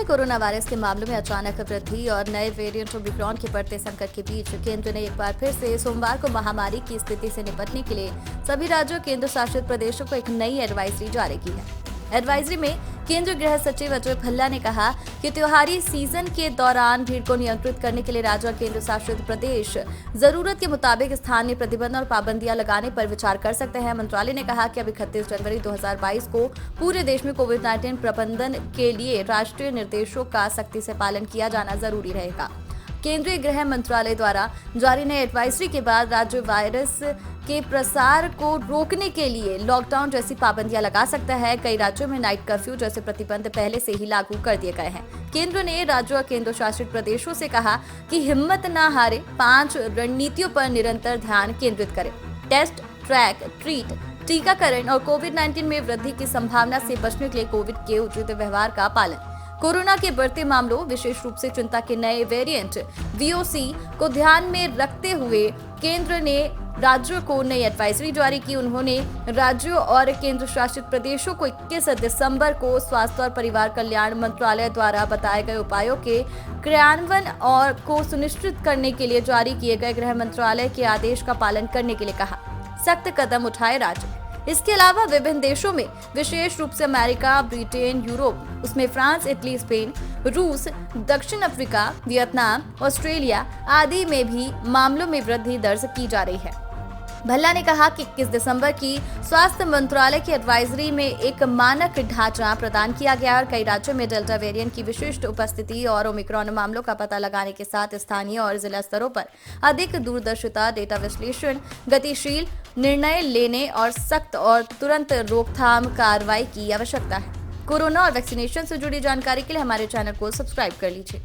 में corona virus के मामलों में अचानक वृद्धि और नए वेरिएंट ओमिक्रॉन के बढ़ते संकट के बीच केंद्र ने एक बार फिर से सोमवार को महामारी की स्थिति से निपटने के लिए सभी राज्यों और केंद्र शासित प्रदेशों को एक नई एडवाइजरी जारी की है। एडवाइजरी में केंद्रीय गृह सचिव अजय भल्ला ने कहा कि त्योहारी सीजन के दौरान भीड़ को नियंत्रित करने के लिए राज्य और केंद्र शासित प्रदेश जरूरत के मुताबिक स्थानीय प्रतिबंध और पाबंदियां लगाने पर विचार कर सकते हैं। मंत्रालय ने कहा कि अभी 31 जनवरी 2022 को पूरे देश में कोविड-19 प्रबंधन के लिए राष्ट्रीय निर्देशों का सख्ती से पालन किया जाना जरूरी रहेगा। केंद्रीय गृह मंत्रालय द्वारा जारी नई एडवाइजरी के बाद राज्य वायरस के प्रसार को रोकने के लिए लॉकडाउन जैसी पाबंदियां लगा सकता है। कई राज्यों में नाइट कर्फ्यू जैसे प्रतिबंध पहले से ही लागू कर दिए गए हैं। केंद्र ने राज्यों और केंद्र शासित प्रदेशों से कहा कि हिम्मत न हारे, 5 रणनीतियों पर निरंतर ध्यान केंद्रित करें। टेस्ट, ट्रैक, ट्रीट, टीकाकरण और कोविड-19 में वृद्धि की संभावना से बचने के लिए कोविड के उचित व्यवहार का पालन। कोरोना के बढ़ते मामलों, विशेष रूप से चिंता के नए वेरिएंट VOC को ध्यान में रखते हुए केंद्र ने राज्यों को नई एडवाइजरी जारी की। उन्होंने राज्यों और केंद्र शासित प्रदेशों को 21 दिसंबर को स्वास्थ्य और परिवार कल्याण मंत्रालय द्वारा बताए गए उपायों के क्रियान्वयन और को सुनिश्चित करने के लिए जारी किए गए गृह मंत्रालय के आदेश का पालन करने के लिए कहा। सख्त कदम उठाए राज्य। इसके अलावा विभिन्न देशों में, विशेष रूप से अमेरिका, ब्रिटेन, यूरोप, उसमें फ्रांस, इटली, स्पेन, रूस, दक्षिण अफ्रीका, वियतनाम, ऑस्ट्रेलिया आदि में भी मामलों में वृद्धि दर्ज की जा रही है। भल्ला ने कहा कि 21 दिसंबर की स्वास्थ्य मंत्रालय की एडवाइजरी में एक मानक ढांचा प्रदान किया गया और कई राज्यों में डेल्टा वेरिएंट की विशिष्ट उपस्थिति और ओमिक्रॉन मामलों का पता लगाने के साथ स्थानीय और जिला स्तरों पर अधिक दूरदर्शिता, डेटा विश्लेषण, गतिशील निर्णय लेने और सख्त और तुरंत रोकथाम कार्रवाई की आवश्यकता है। कोरोना और वैक्सीनेशन से जुड़ी जानकारी के लिए हमारे चैनल को सब्सक्राइब कर लीजिए।